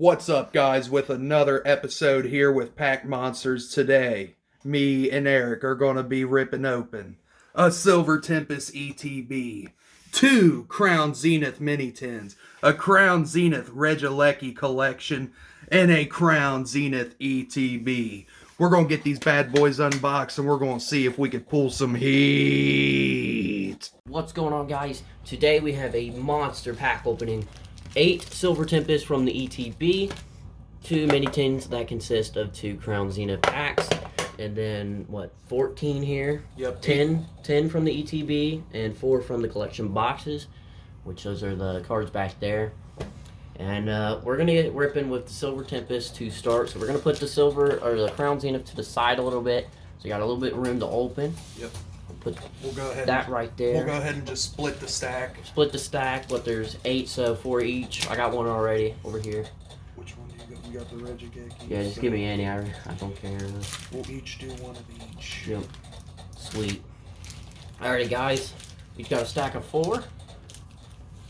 What's up, guys, with another episode here with Pack Monsters. Today, me and Eric are going to be ripping open a Silver Tempest ETB, 2 Crown Zenith mini tins, a Crown Zenith Regilecki collection, and a Crown Zenith ETB. We're going to get these bad boys unboxed and we're going to see if we can pull some heat. What's going on, guys? Today we have a monster pack opening. 8 Silver Tempest from the ETB, 2 mini tins that consist of 2 Crown Zenith packs, and then, 14 here? Yep. 10 from the ETB, and 4 from the collection boxes, which those are the cards back there. And we're going to get ripping with the Silver Tempest to start. So we're going to put the Crown Zenith to the side a little bit, so you got a little bit of room to open. Yep. We'll go ahead that right there. We'll go ahead and just split the stack. Split the stack, but there's 8, so 4 each. I got one already over here. Which one do you got? You got the Regilecki? Yeah, just give me any. I don't care. We'll each do one of each. Yep. Sweet. Alrighty, guys. We've got a stack of 4.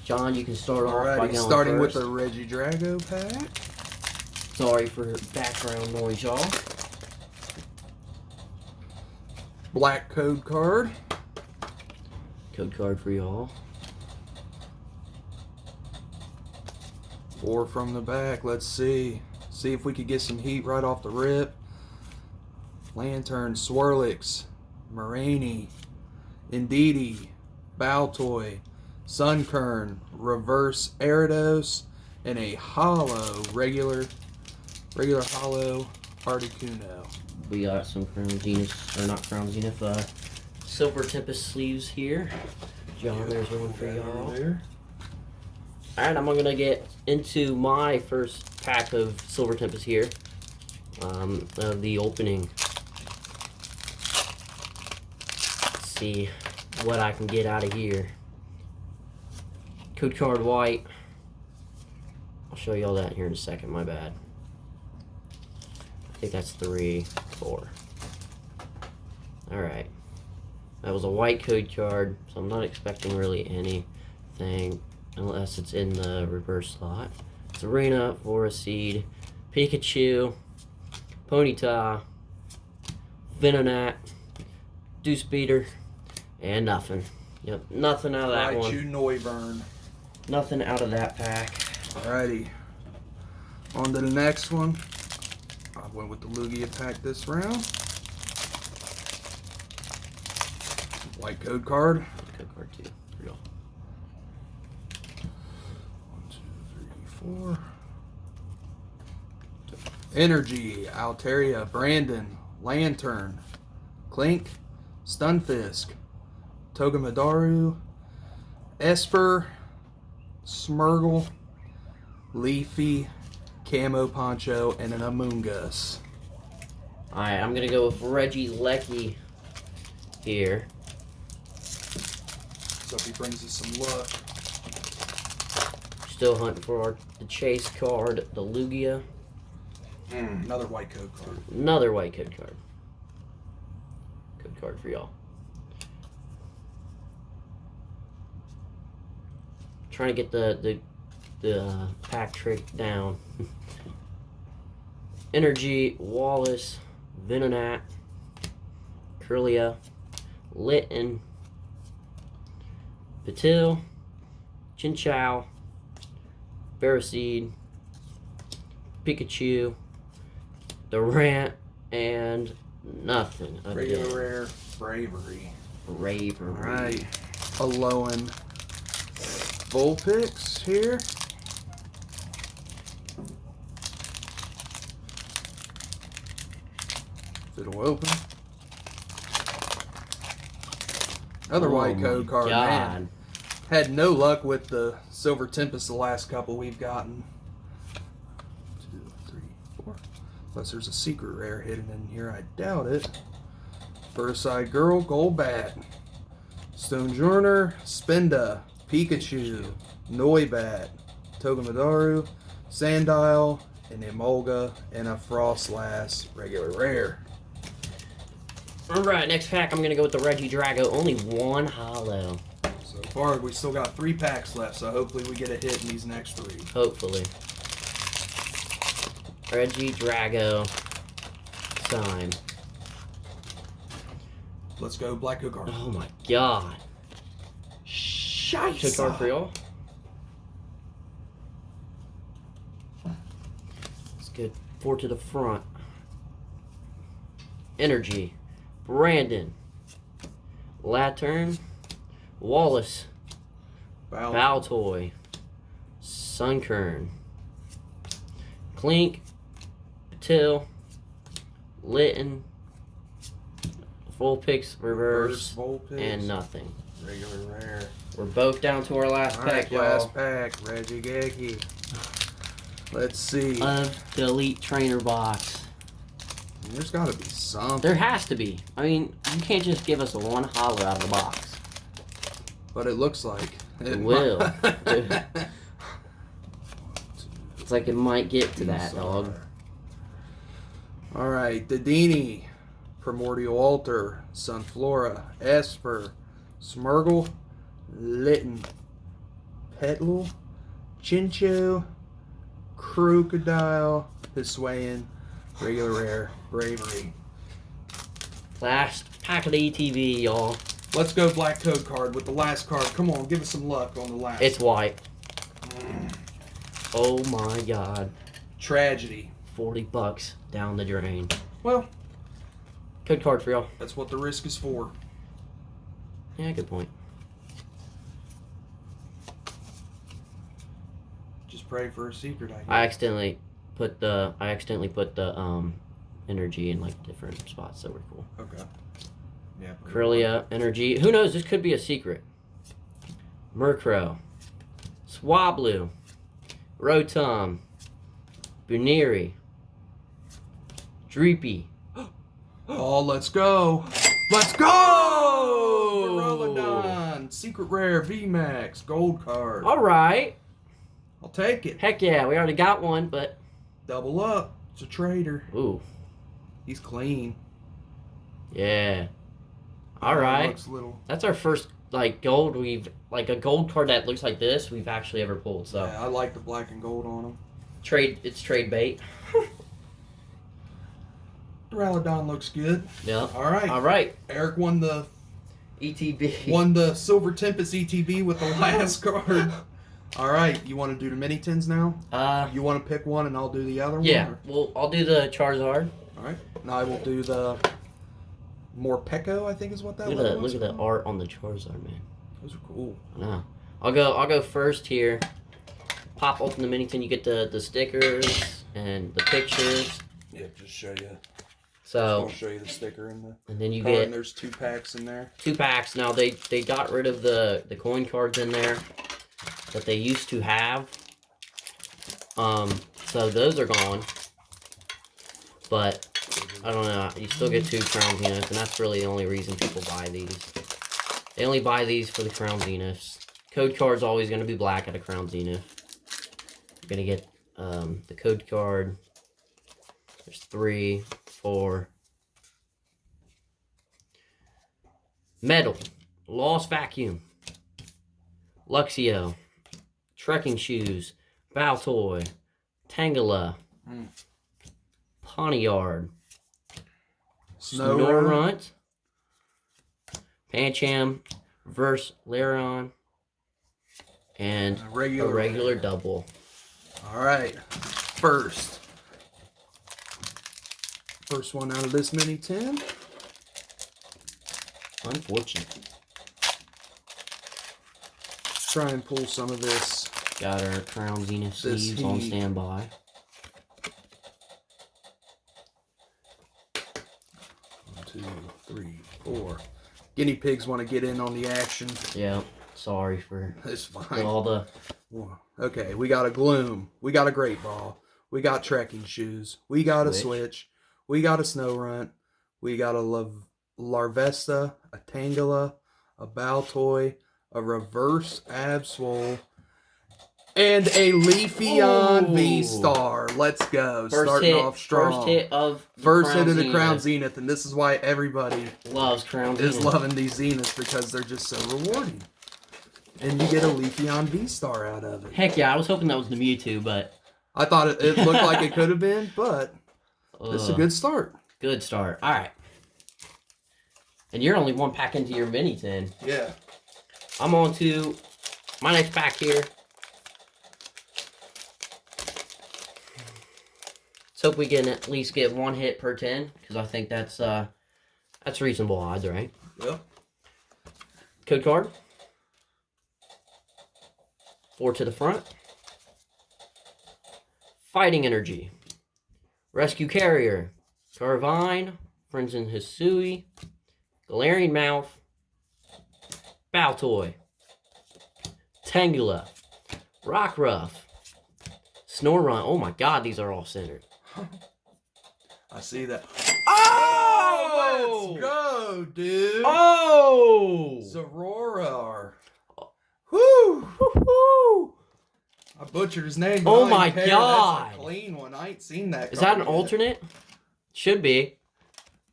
John, you can start off by going starting first. with the Regidrago pack. Sorry for background noise, y'all. Black code card. Code card for y'all. 4 from the back. Let's see. See if we could get some heat right off the rip. Lantern, Swirlix, Moraine, Indeedee, Baltoy, Sunkern, Reverse Gyarados, and a hollow, regular hollow Articuno. We got some Crown Zenith, or not Crown Zenith, Silver Tempest sleeves here. John, there's one for y'all. Alright, I'm going to get into my first pack of Silver Tempest here. Of the opening. Let's see what I can get out of here. Code card white. I'll show you all that here in a second, my bad. I think that's 3, 4. Alright. That was a white code card, so I'm not expecting really anything unless it's in the reverse slot. Serena, Forest Seed, Pikachu, Ponyta, Venonat, Deuce Beater, and nothing. Yep, nothing out of that one. Raichu Noivern. Nothing out of that pack. Alrighty. On to the next one. I went with the Lugia pack this round. White code card. Code card 2 for y'all. 1, 2, 3, 4. Energy, Altaria, Brandon, Lantern, Clink, Stunfisk, Togedemaru, Esper, Smeargle, Leafy, Camo Poncho, and an Amoonguss. Alright, I'm going to go with Regilecki here. So if he brings us some luck. Still hunting for the chase card, the Lugia. Another white code card. Another white code card. Code card for y'all. Trying to get the pack trick down. Energy, Wallace, Venonat, Kirlia, Litten, Patil, Chinchou, Ferroseed, Pikachu, Durant, and nothing. Regular rare, Bravery. Alright. Alolan Vulpix here. It'll open. Another white code card. Man, had no luck with the Silver Tempest the last couple we've gotten. 2, 3, 4. Unless there's a secret rare hidden in here, I doubt it. First Side Girl, Golbat, Stonjourner, Spinda, Pikachu, Noibat, Togedemaru, Sandile, an Emolga, and a Frostlass regular rare. Alright, next pack I'm going to go with the Regidrago. Only 1 hollow. So far, we still got 3 packs left, so hopefully we get a hit in these next 3. Hopefully. Reggie Drago sign. Let's go black code card. Oh my god. Scheiße. Code card for y'all. Let's get 4 to the front. Energy. Brandon. Lantern. Wallace. Baltoy. Sunkern. Clink. Patil. Litton. Full picks, reverse, full picks, and nothing. Regular rare. We're both down to our last pack, y'all. Last pack, Reggie Gagey. Let's see. Of the Elite Trainer box. There's got to be something. There has to be. I mean, you can't just give us a one holo out of the box. But it looks like it will. It's like it might get to that, dog. All right, Dedini, Primordial Altar, Sunflora, Esper, Smurgle, Litton, Petal, Chincho, Crocodile, Hisuian, Regular Rare, Bravery. Last pack of the ETB, y'all. Let's go black code card with the last card. Come on, give us some luck on the last. It's white. Oh my god. Tragedy. $40 down the drain. Well, code card for y'all. That's what the risk is for. Yeah, good point. Just pray for a secret, I guess. I accidentally put the energy in like different spots that were cool. Okay. Yeah. Corellia, energy. Who knows? This could be a secret. Murkrow, Swablu, Rotom, Buniri, Dreepy. Oh, let's go. Let's go! Virolodon, Secret Rare, VMAX, Gold card. All right. I'll take it. Heck yeah, we already got one, but... Double up. It's a trader. Ooh. He's clean. Yeah. All right. Looks little. That's our first, like, gold like, a gold card that looks like this we've actually ever pulled, so... Yeah, I like the black and gold on him. It's trade bait. Duraludon looks good. Yeah. All right. All right. Eric won the ETB. Won the Silver Tempest ETB with the last card. All right. You want to do the mini tins now? You want to pick one and I'll do the other one? Yeah. Well, I'll do the Charizard. All right. And I will do the Morpeko, I think is what that was. Look at the art on the Charizard, man. Those are cool. I know. I'll go first here. Pop open the mini tin. You get the stickers and the pictures. Yeah, just show you. So I'll show you the sticker in the and then you card, get and there's 2 packs in there. 2 packs. Now they got rid of the coin cards in there that they used to have. So those are gone. But I don't know. You still get 2 Crown Zeniths, and that's really the only reason people buy these. They only buy these for the Crown Zeniths. Code card's always going to be black at a Crown Zenith. You're going to get the code card. There's 3, 4. Metal. Lost Vacuum. Luxio. Trekking Shoes. Baltoy. Tangela. Pawniard. Snorunt. Pancham. Verse Larion. And a regular double. All right. First one out of this mini tin. Unfortunate. Let's try and pull some of this. Got our Crown Zenith sleeves on standby. 1, 2, 3, 4. Guinea pigs want to get in on the action. Yeah. Sorry for it's fine. All the. Okay, we got a Gloom. We got a Great Ball. We got Trekking Shoes. We got a Switch. We got a Snorunt. We got a Larvesta, a Tangela, a Baltoy, a Reverse Absol, and a Leafeon V-Star. Let's go. Starting off strong. First hit of the Crown Zenith, and this is why everybody loves Crown Zenith. Is loving these Zeniths because they're just so rewarding. And you get a Leafeon V-Star out of it. Heck yeah, I was hoping that was the Mewtwo, but I thought it looked like it could have been, but it's a good start. Good start. All right. And you're only 1 pack into your mini tin. Yeah. I'm on to my next pack here. Let's hope we can at least get 1 hit per 10, because I think that's reasonable odds, right? Yep. Code card. 4 to the front. Fighting Energy. Rescue Carrier. Carvine. Frenzen Hisui. Galarian Mouth. Baltoy. Tangela. Rockruff. Snorunt. Oh my god, these are all centered. I see that. Oh! Let's go, dude! Oh! Zorora. Woo! Woo! I butchered his name. Oh my god! That's a clean one. I ain't seen that. Is that an alternate? Should be.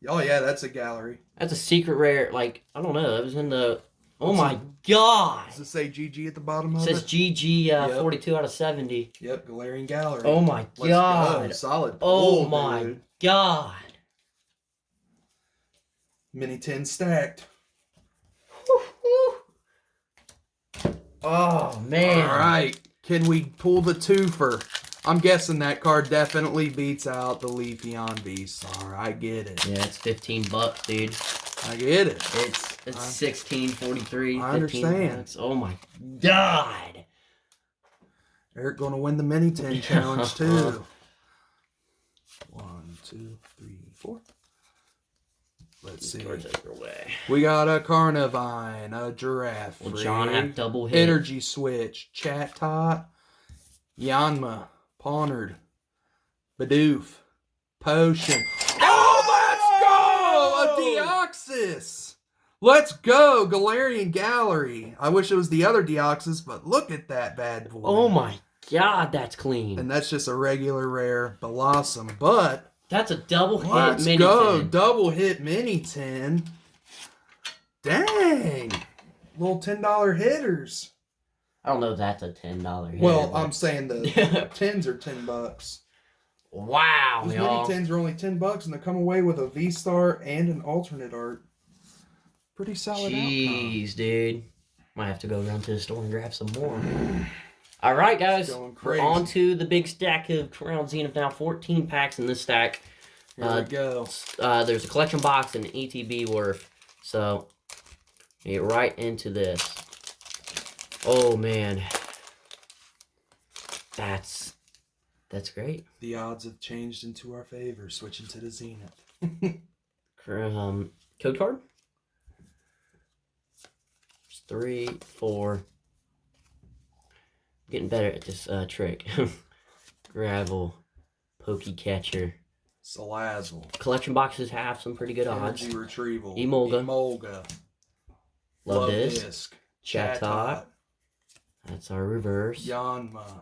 Oh yeah, that's a gallery. That's a secret rare. Like, I don't know. That was in the. Oh my god! Does it say GG at the bottom of it? Says GG yep. 42 out of 70. Yep, Galarian Gallery. Oh my god! Let's go. Solid. Oh pull, my dude. god! Mini 10 stacked. Oh man! All right, can we pull the twofer? I'm guessing that card definitely beats out the Leafeon Venusaur. I get it. Yeah, it's $15, dude. I get it. It's 16.43. I understand. Bucks. Oh my god! Eric gonna win the mini 10 challenge too. 1, 2, 3, 4. Let's see. We got a Carnivine, a Giraffe. Will John have double hit? Energy Switch, Chatot, Yanma, Pawnard, Bidoof, Potion. Oh, let's go! A Deoxys! Let's go, Galarian Gallery. I wish it was the other Deoxys, but look at that bad boy. Oh my god, that's clean. And that's just a regular rare Blossom, but that's a double hit let's mini go, 10. Double hit mini 10. Dang. Little $10 hitters. I don't know if that's a $10 hit. Well, I'm saying the 10s are $10. Wow, These y'all. mini 10s are only $10 and they come away with a V-Star and an alternate art. Pretty solid Jeez, dude. Might have to go around to the store and grab some more. All right, guys. We're on to the big stack of Crown Zenith now. 14 packs in this stack. Here we go. There's a collection box and an ETB worth. So, get right into this. Oh, man. That's great. The odds have changed into our favor, switching to the Zenith. Code card? 3, 4. Getting better at this trick. Gravel. Pokecatcher. Salazzle. Collection boxes have some pretty good odds. Energy Retrieval. Emolga. Love Disc. Chatot. That's our reverse. Yanma.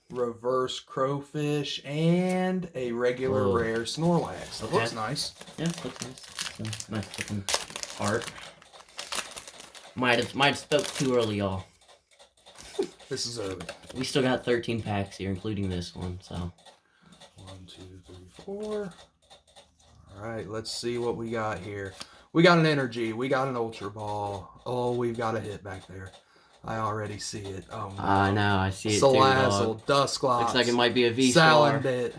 Reverse Crowfish. And a regular rare Snorlax. That looks nice. Yeah, looks nice. It's nice looking art. Might have spoke too early, y'all. This is early. We still got 13 packs here, including this one, so. 1, 2, 3, 4. Alright, let's see what we got here. We got an Energy. We got an Ultra Ball. Oh, we've got a hit back there. I already see it. Oh, no. I know, I see it Salazzle, too, Dusclops. looks like it might be a V-Star. Salandit,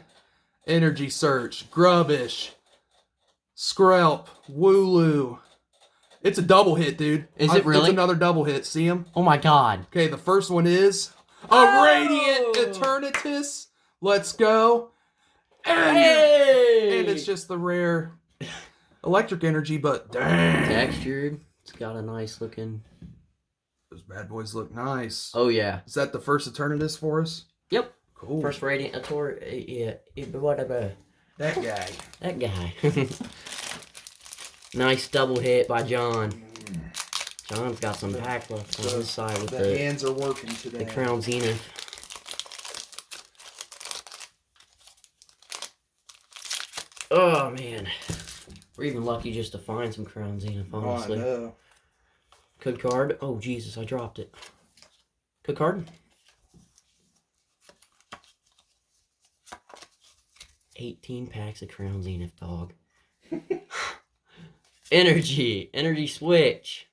Energy Search, Grubbish, Skrelp, Wooloo. It's a double hit, dude. Is it really? It's another double hit. See him? Oh my god. Okay, the first one is a Radiant Eternatus. Let's go. And it's just the rare electric energy, but dang. Textured. It's got a nice looking. Those bad boys look nice. Oh yeah. Is that the first Eternatus for us? Yep. Cool. First Radiant yeah, whatever. That guy. That guy. Nice double hit by John. John's got some pack left on his side with the hands are working today. The Crown Zenith. Oh man, we're even lucky just to find some Crown Zenith, honestly. Oh, I know. Code card. Oh Jesus, I dropped it. Code card. 18 packs of Crown Zenith, dog. Energy Switch.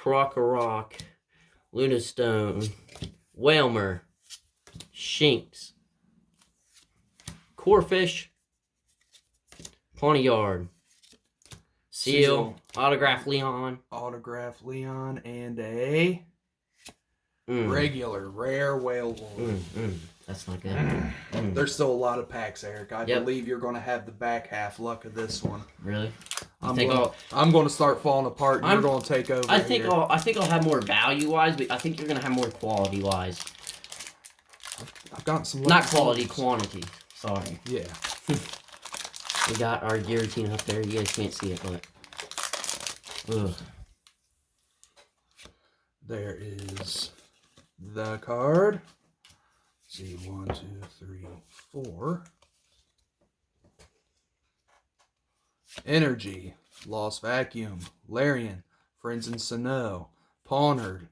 Rock, Luna Stone, Whalmer, Shinx, Corefish, Pawniard, Seal, Autograph Leon, and a regular rare whale. That's not good. There's still a lot of packs, Eric. I believe you're going to have the back half luck of this one. Really? I'm going to start falling apart, and you're going to take over. I think I'll have more value wise, but I think you're going to have more quality wise. I've gotten some. Not quality, quantity. Sorry. Yeah. We got our guillotine up there. You guys can't see it, but. Ugh. There is the card. Let's see, 1, 2, 3, 4. Energy, Lost Vacuum, Larian, Friends and Sinnoh, Pawniard,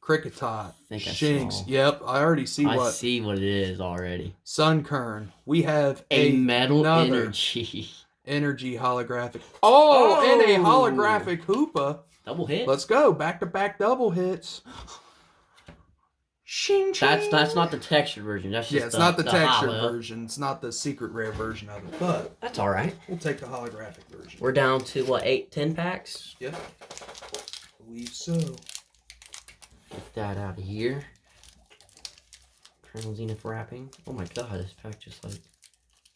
Cricketot, Shinx. Yep, I already see what. I see what it is already. Sunkern. We have a metal energy holographic. Oh, and a holographic Hoopa. Double hit. Let's go. Back-to-back double hits. Shing, shing. That's not the textured version. That's just it's not the textured version. It's not the secret rare version of it. But that's all right. We'll take the holographic version. We're down to what, 8, 10 packs? Yep. I believe so. Get that out of here. Crown Zenith wrapping. Oh my god, this pack just like.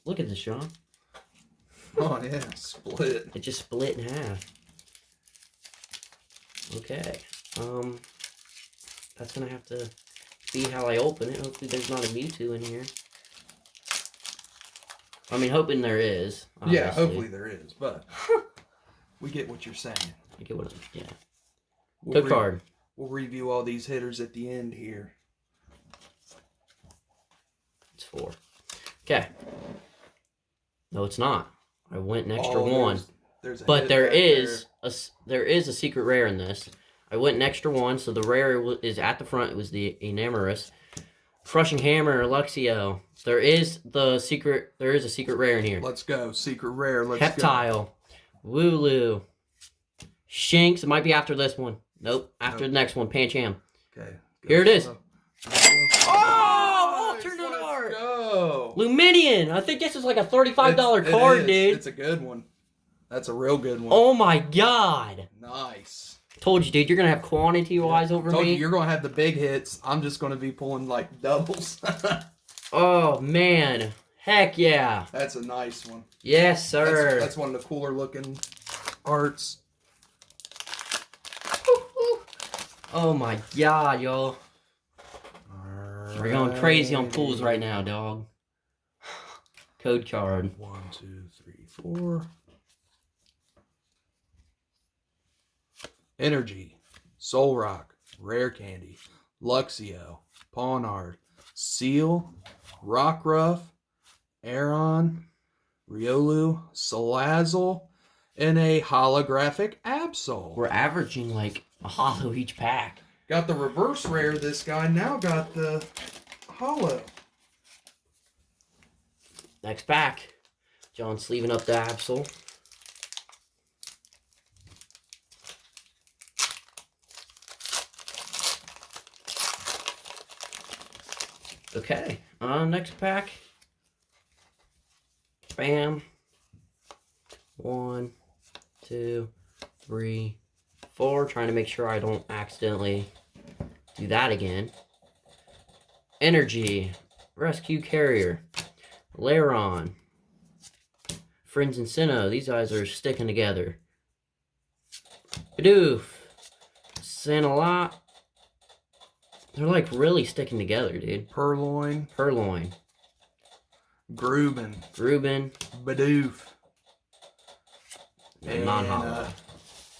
Look at this, Sean. Oh yeah, split. It just split in half. Okay. That's gonna have to be how I open it. Hopefully there's not a Mewtwo in here. I mean, hoping there is. Obviously. Yeah, hopefully there is, but we get what you're saying. I get what yeah. Code card. We'll review all these hitters at the end here. It's 4. Okay. No, it's not. I went an extra one. But there is a secret rare in this. I went an extra one, so the rare is at the front. It was the Enamorous. Crushing Hammer, Luxio. There is a secret rare in here. Let's go. Secret rare. Let's Heptile. go. Wooloo. Shinx. It might be after this one. Nope. After the next one. Pancham. Okay. Here it is. Oh! Alternate art. Go. Luminion. I think this is like a $35 card, dude. It's a good one. That's a real good one. Oh my god. Nice. Told you, dude, you're going to have quantity-wise over me. You're going to have the big hits. I'm just going to be pulling, like, doubles. Oh, man. Heck yeah. That's a nice one. Yes, sir. That's one of the cooler-looking arts. Oh, my God, y'all. Right. We're going crazy on pools right now, dog. Code card. 1, 2, 3, 4. Energy, Soul Rock, Rare Candy, Luxio, Pawniard, Seal, Rockruff, Aeron, Riolu, Salazzle, and a holographic Absol. We're averaging like a holo each pack. Got the reverse rare this guy, now got the holo. Next pack. John sleeving up the Absol. Okay, next pack. Bam. 1, 2, 3, 4. Trying to make sure I don't accidentally do that again. Energy. Rescue Carrier. Lairon. Friends and Sinnoh. These guys are sticking together. Bidoof. Sandalot. They're like really sticking together, dude. Purloin. Gruben. Bidoof. And non-hollow.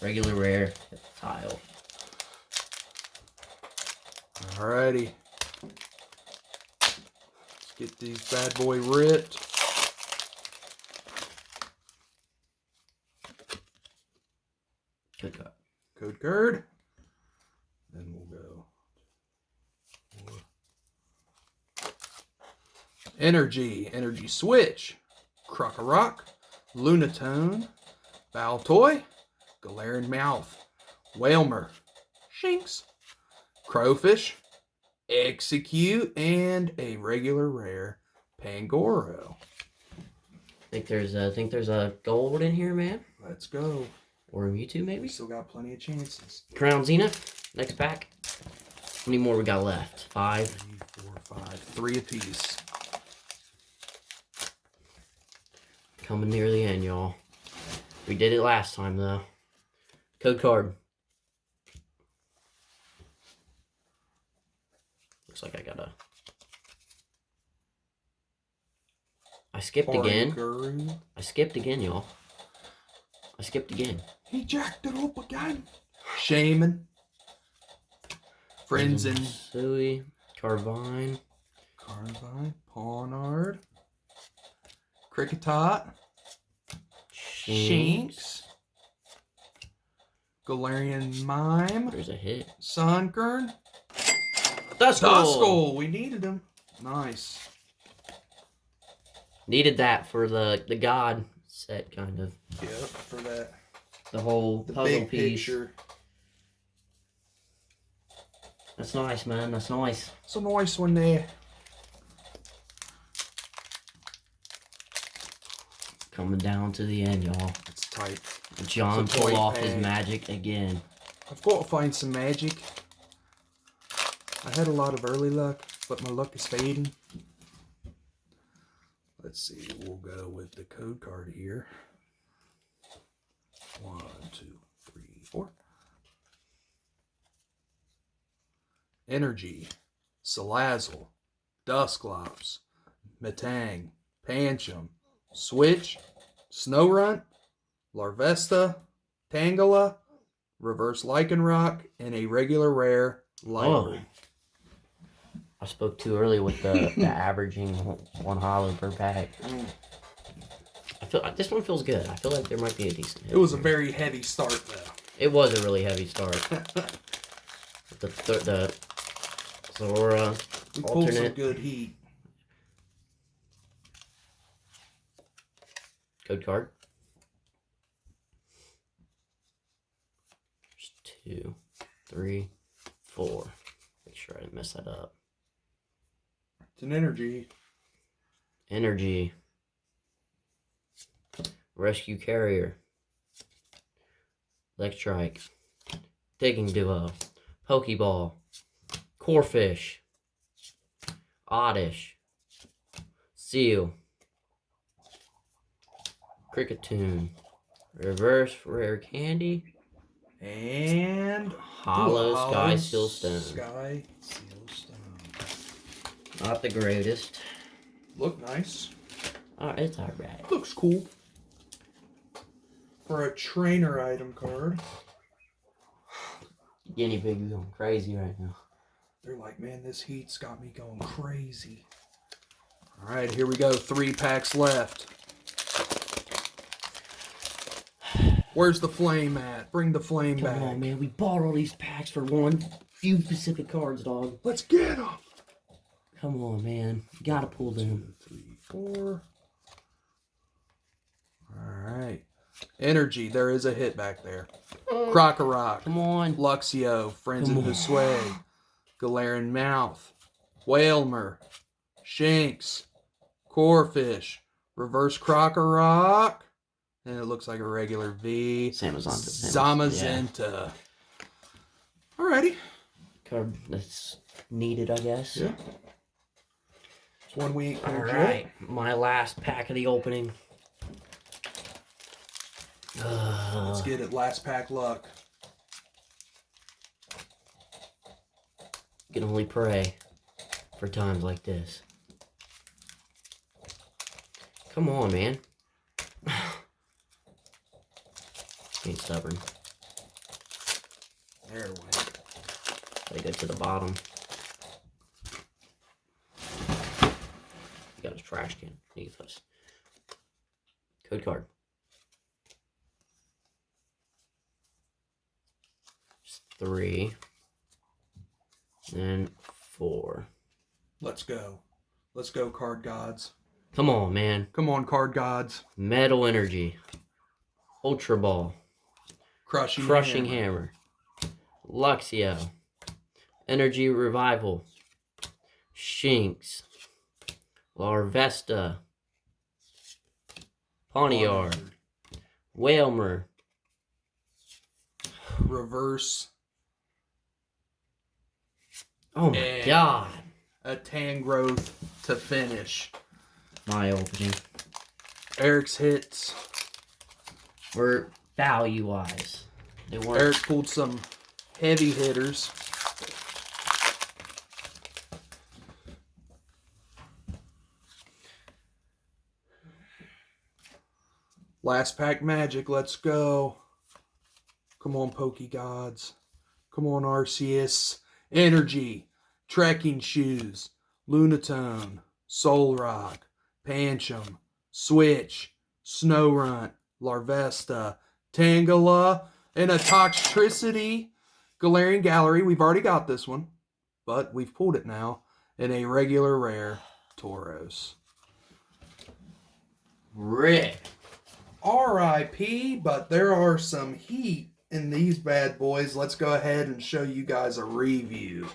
Regular rare tile. Alrighty. Let's get these bad boy ripped. Good card. Code card. Then we'll go. Energy Switch, Crock-a-Rock, Lunatone, Baltoy, Galarian Mouth, Whalmer, Shinx, Crowfish, Execute, and a regular rare Pangoro. Think there's a gold in here, man. Let's go. Or a Mewtwo, maybe. We still got plenty of chances. Crown Zenith. Next pack. How many more we got left? 5. 3, 4, 5. 3 apiece. Coming near the end, y'all. We did it last time, though. Code card. Looks like I gotta... I skipped again. I skipped again, y'all. I skipped again. He jacked it up again. Shaman. Frenzen. Sui. Carvine. Pawnard. Cricketot. Shinx. Galarian Mime. There's a hit. Sunkern. Duskull. We needed him. Nice. Needed that for the God set, kind of. Yep, for that. The whole puzzle big piece. Picture. That's nice, man. That's nice. It's a nice one there. Coming down to the end, y'all. It's tight. John It's a pulled toy off pack. his magic again. I've got to find some magic. I had a lot of early luck, but my luck is fading. Let's see. We'll go with the code card here. 1, 2, 3, 4. Energy, Salazzle, Dusclops, Metang, Pancham, Switch, Snorunt, Larvesta, Tangela, Reverse Lycanroc, and a regular rare Lightroom. I spoke too early with the averaging one holo per pack. I feel this one feels good. I feel like there might be a decent hit. It was a very heavy start, though. It was a really heavy start. the Zora We pulled some alternate good heat. code card. There's 2, 3, 4. Make sure I didn't mess that up. It's an energy. Energy. Rescue Carrier. Electrike. Digging Duo. Pokeball. Corfish. Oddish. Seal. Cricketune. Reverse Rare Candy. And Hollow Sky Sealstone. Sky Sealstone. Not the greatest. Look nice. It's alright. Looks cool. For a trainer item card. Guinea pig going crazy right now. They're like, man, this heat's got me going crazy. All right, here we go. 3 packs left. Where's the flame at? Bring the flame back. Come on, man. We bought all these packs for one few specific cards, dog. Let's get them. Come on, man. You gotta pull them. 2, 3, 4. All right. Energy. There is a hit back there. Crock-a-Rock. Come on. Luxio. Frenzen Hisuian. Galarian Mouth. Whalmer. Shinx. Corfish. Reverse Crock-a-Rock. And it looks like a regular V. Zamazenta. Yeah. Alrighty. Card that's needed, I guess. Yeah. It's one we ain't cleared Alright. My last pack of the opening. Let's get it. Last pack luck. You can only pray for times like this. Come on, man. Ain't stubborn. There it went. Gotta go to the bottom. Got his trash can. Need this. Code card. Just 3. And 4. Let's go. Let's go, card gods. Come on, man. Come on, card gods. Metal Energy. Ultra Ball. Crushing Hammer. Luxio. Energy Revival. Shinx. Larvesta. Pawniard. Whalmer. Reverse. Oh my god. A Tangrowth to finish. My opening. Eric's hits were value-wise. They weren't. Eric pulled some heavy hitters. Last pack magic, let's go. Come on, Pokey Gods. Come on, Arceus. Energy. Trekking Shoes. Lunatone. Solrock. Pancham. Switch. Snorunt. Larvesta. Tangela. And a Toxtricity. Galarian Gallery. We've already got this one, but we've pulled it now. And a regular rare Tauros. Rick. R.I.P., but there are some heat in these bad boys. Let's go ahead and show you guys a review.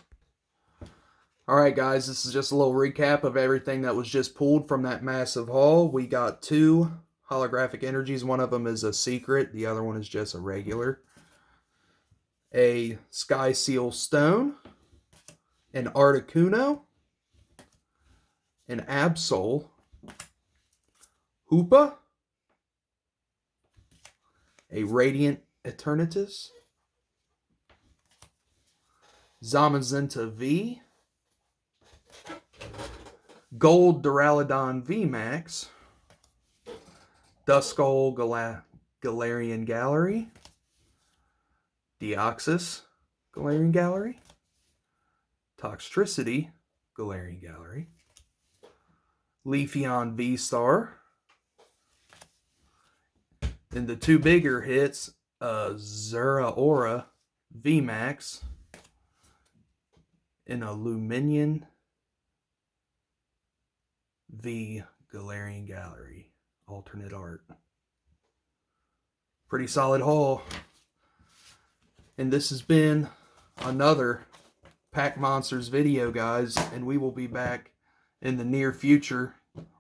Alright guys, this is just a little recap of everything that was just pulled from that massive haul. We got 2 holographic energies. One of them is a secret. The other one is just a regular. A Sky Seal Stone. An Articuno. An Absol. Hoopa. A Radiant Eternatus. Zamazenta V. Gold Duraludon VMAX. Duskull Galarian Gallery. Deoxys Galarian Gallery. Toxtricity Galarian Gallery. Leafeon V-Star. And the 2 bigger hits, Zeraora VMAX and a Luminion V Galarian Gallery alternate art. Pretty solid haul. And this has been another Pack Monsters video, guys, and we will be back in the near future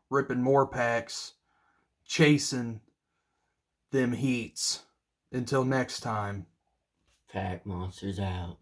ripping more packs, chasing them heats. Until next time. Pack Monsters out.